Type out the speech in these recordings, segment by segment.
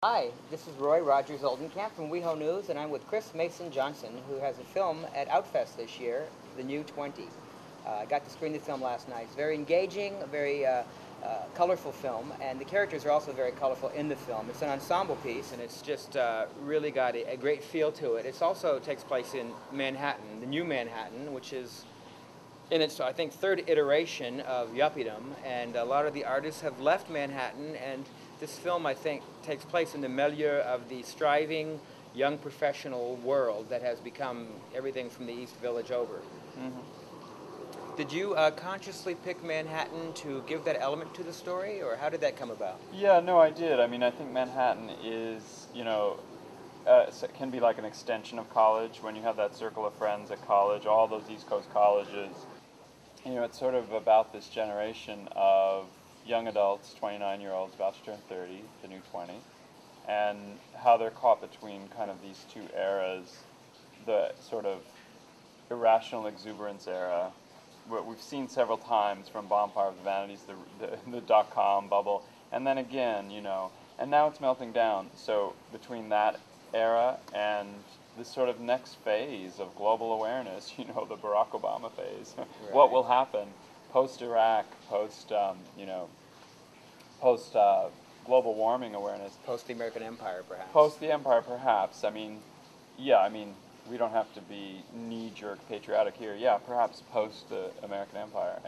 Hi, this is Roy Rogers Oldenkamp from WeHoNews, and I'm with Chris Mason Johnson, who has a film at Outfest this year, The New 20. I got to screen the film last night. It's very engaging, a very colorful film, and the characters are also very colorful in the film. It's an ensemble piece, and it's just really got a great feel to it. It also takes place in Manhattan, the new Manhattan, which is in its, I think, third iteration of yuppiedom, and a lot of the artists have left Manhattan, and this film, I think, takes place in the milieu of the striving young professional world that has become everything from the East Village over. Did you consciously pick Manhattan to give that element to the story, or how did that come about? Yeah, no, I did. I mean, I think Manhattan is, can be like an extension of college. When you have that circle of friends at college, all those East Coast colleges, it's sort of about this generation of young adults, 29-year-olds about to turn 30, the new 20, and how they're caught between kind of these two eras, the sort of irrational exuberance era, what we've seen several times from Bonfire of the Vanities, the dot-com bubble, and then again, and now it's melting down. So between that era and this sort of next phase of global awareness, the Barack Obama phase, what will happen post-Iraq, post global warming awareness. Post the American Empire, perhaps. Post the Empire, perhaps. We don't have to be knee-jerk patriotic here. Yeah, perhaps post the American Empire.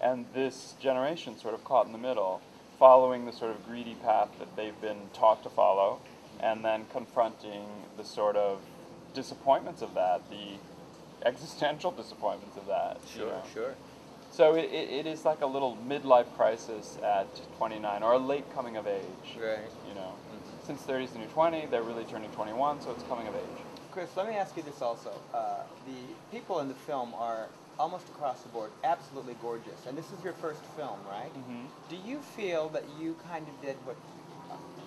And this generation sort of caught in the middle, following the sort of greedy path that they've been taught to follow, and then confronting the sort of disappointments of that, the existential disappointments of that. Sure. So it is like a little midlife crisis at 29, or a late coming of age. Right. Since 30 is the new 20, they're really turning 21, so it's coming of age. Chris, let me ask you this also. The people in the film are almost across the board absolutely gorgeous, and this is your first film, right? Mm-hmm. Do you feel that you kind of did what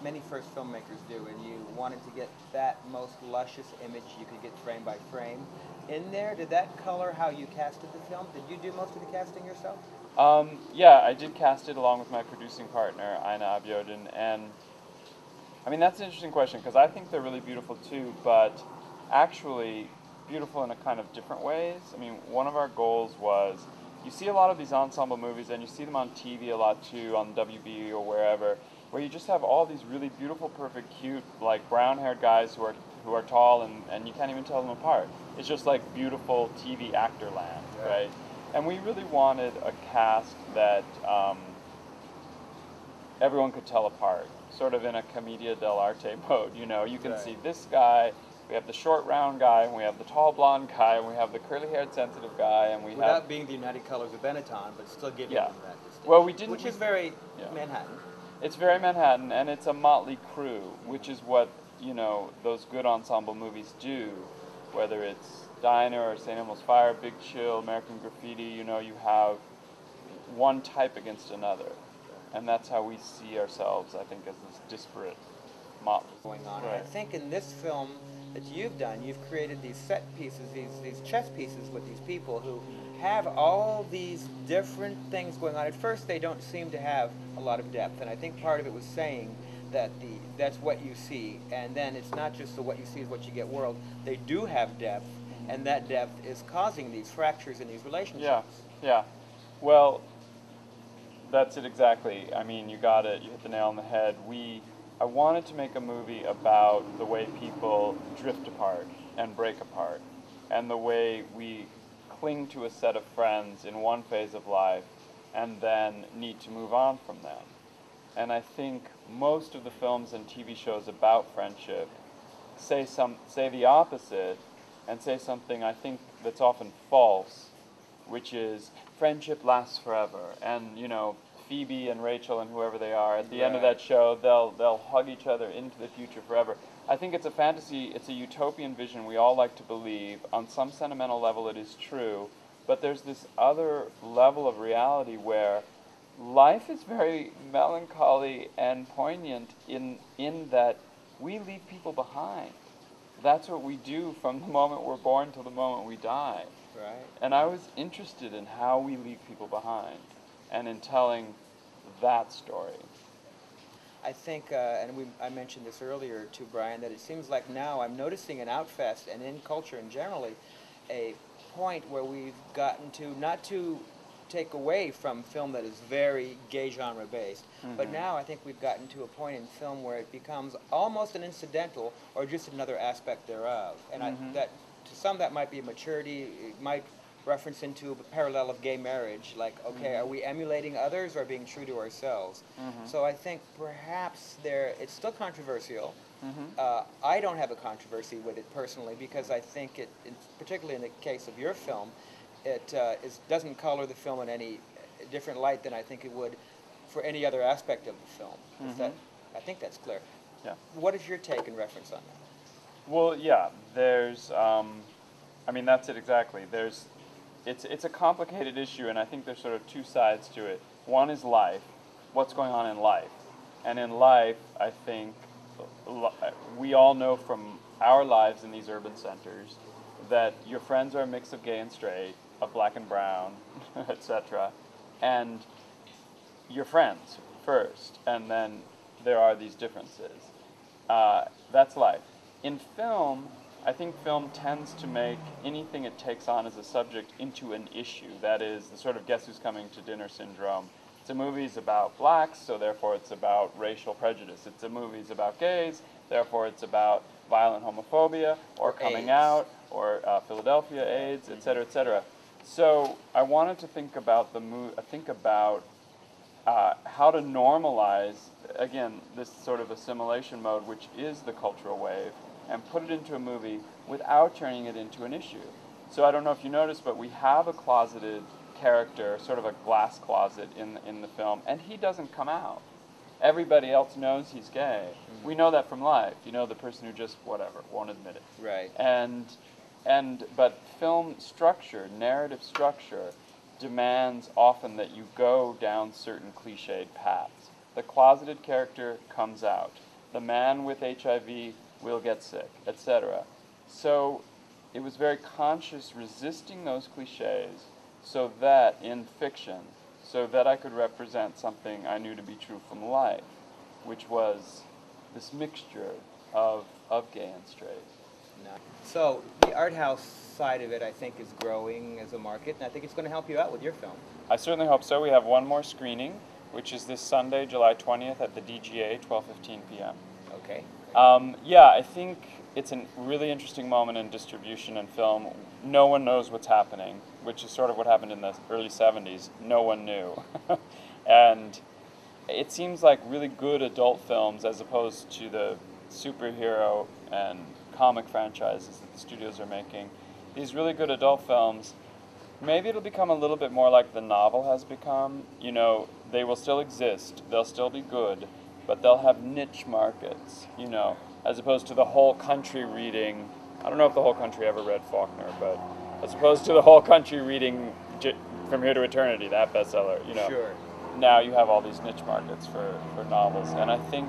many first filmmakers do, and you wanted to get that most luscious image you could get frame by frame in there? Did that color how you casted the film? Did you do most of the casting yourself? Yeah, I did cast it along with my producing partner, Aina Abiodun, and I mean, that's an interesting question, because I think they're really beautiful too, but actually beautiful in a kind of different ways. I mean, one of our goals was, you see a lot of these ensemble movies, and you see them on TV a lot too, on WB or wherever, where you just have all these really beautiful, perfect, cute, like brown-haired guys who are tall, and you can't even tell them apart. It's just like beautiful TV actor land, right? And we really wanted a cast that everyone could tell apart, sort of in a commedia dell'arte mode. You can see this guy, we have the short round guy, and we have the tall blonde guy, and we have the curly haired sensitive guy, and without being the United Colors of Benetton, but still giving them that distinction. Well, we didn't, which is very Manhattan. It's very Manhattan, and it's a motley crew, which is what those good ensemble movies do, whether it's Diner or St. Elmo's Fire, Big Chill, American Graffiti. You have one type against another. And that's how we see ourselves, I think, as this disparate motley going on. Right. I think in this film that you've done, you've created these set pieces, these chess pieces with these people who have all these different things going on. At first, they don't seem to have a lot of depth, and I think part of it was saying that that's what you see, and then it's not just the what you see is what you get world. They do have depth, and that depth is causing these fractures in these relationships. Yeah. Well, that's it exactly. I mean, you got it. You hit the nail on the head. I wanted to make a movie about the way people drift apart and break apart, and the way we cling to a set of friends in one phase of life and then need to move on from them. And I think most of the films and TV shows about friendship say the opposite, and say something I think that's often false, which is friendship lasts forever, and Phoebe and Rachel and whoever they are at the end of that show, they'll hug each other into the future forever. I think it's a fantasy, it's a utopian vision we all like to believe. On some sentimental level it is true, but there's this other level of reality where life is very melancholy and poignant in that we leave people behind. That's what we do from the moment we're born till the moment we die. Right. And I was interested in how we leave people behind and in telling that story. I think, I mentioned this earlier to Brian, that it seems like now I'm noticing in Outfest and in culture in generally a point where we've gotten to, not to take away from film that is very gay genre based, but now I think we've gotten to a point in film where it becomes almost an incidental or just another aspect thereof. And that to some that might be a maturity, it might reference into a parallel of gay marriage, like, okay, are we emulating others or being true to ourselves? So I think perhaps it's still controversial. I don't have a controversy with it personally because I think particularly in the case of your film, it doesn't color the film in any different light than I think it would for any other aspect of the film. I think that's clear. Yeah. What is your take and reference on that? Well, yeah, there's, I mean, that's it exactly. It's a complicated issue, and I think there's sort of two sides to it. One is life, what's going on in life. And in life, I think we all know from our lives in these urban centers that your friends are a mix of gay and straight, of black and brown, etc. And you're friends first, and then there are these differences. That's life. In film, I think film tends to make anything it takes on as a subject into an issue. That is the sort of guess who's coming to dinner syndrome. It's a movie's about blacks, so therefore it's about racial prejudice. It's a movie's about gays, therefore it's about violent homophobia, or coming out, or Philadelphia AIDS, etc., etc. So I wanted to think about how to normalize, again, this sort of assimilation mode, which is the cultural wave, and put it into a movie without turning it into an issue. So I don't know if you noticed, but we have a closeted character, sort of a glass closet in the film, and he doesn't come out. Everybody else knows he's gay. We know that from life. You know, the person who just, whatever, won't admit it. Right. But film structure, narrative structure, demands often that you go down certain cliched paths. The closeted character comes out. The man with HIV will get sick, etc. So it was very conscious resisting those cliches so that in fiction, so that I could represent something I knew to be true from life, which was this mixture of gay and straight. So the art house side of it, I think, is growing as a market, and I think it's going to help you out with your film. I certainly hope so. We have one more screening, which is this Sunday, July 20th at the DGA, 12:15 p.m. Okay. Yeah, I think it's a really interesting moment in distribution and film. No one knows what's happening, which is sort of what happened in the early 70s. No one knew. And it seems like really good adult films, as opposed to the superhero and comic franchises that the studios are making, these really good adult films, maybe it'll become a little bit more like the novel has become. You know, they will still exist, they'll still be good, but they'll have niche markets, you know, as opposed to the whole country reading. I don't know if the whole country ever read Faulkner, but as opposed to the whole country reading From Here to Eternity, that bestseller, you know. Sure. Now you have all these niche markets for novels, and I think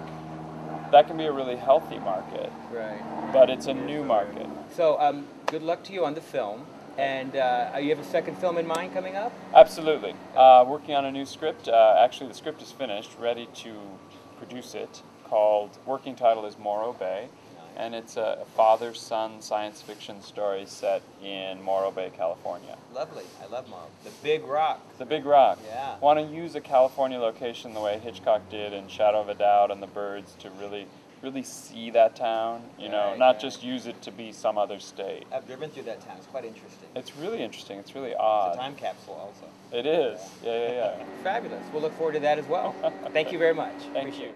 that can be a really healthy market. Right. But it's a new market. So, good luck to you on the film. And you have a second film in mind coming up? Absolutely. Working on a new script. Actually, the script is finished, ready to produce it, working title is Morro Bay. And it's a father-son science fiction story set in Morro Bay, California. Lovely. I love Morro. The Big Rock. The Big Rock. Yeah. Want to use a California location the way Hitchcock did in Shadow of a Doubt and The Birds to really see that town, you know, not just use it to be some other state. I've driven through that town. It's quite interesting. It's really interesting. It's really odd. It's a time capsule also. It is. Yeah. Fabulous. We'll look forward to that as well. Thank you very much. Thank you.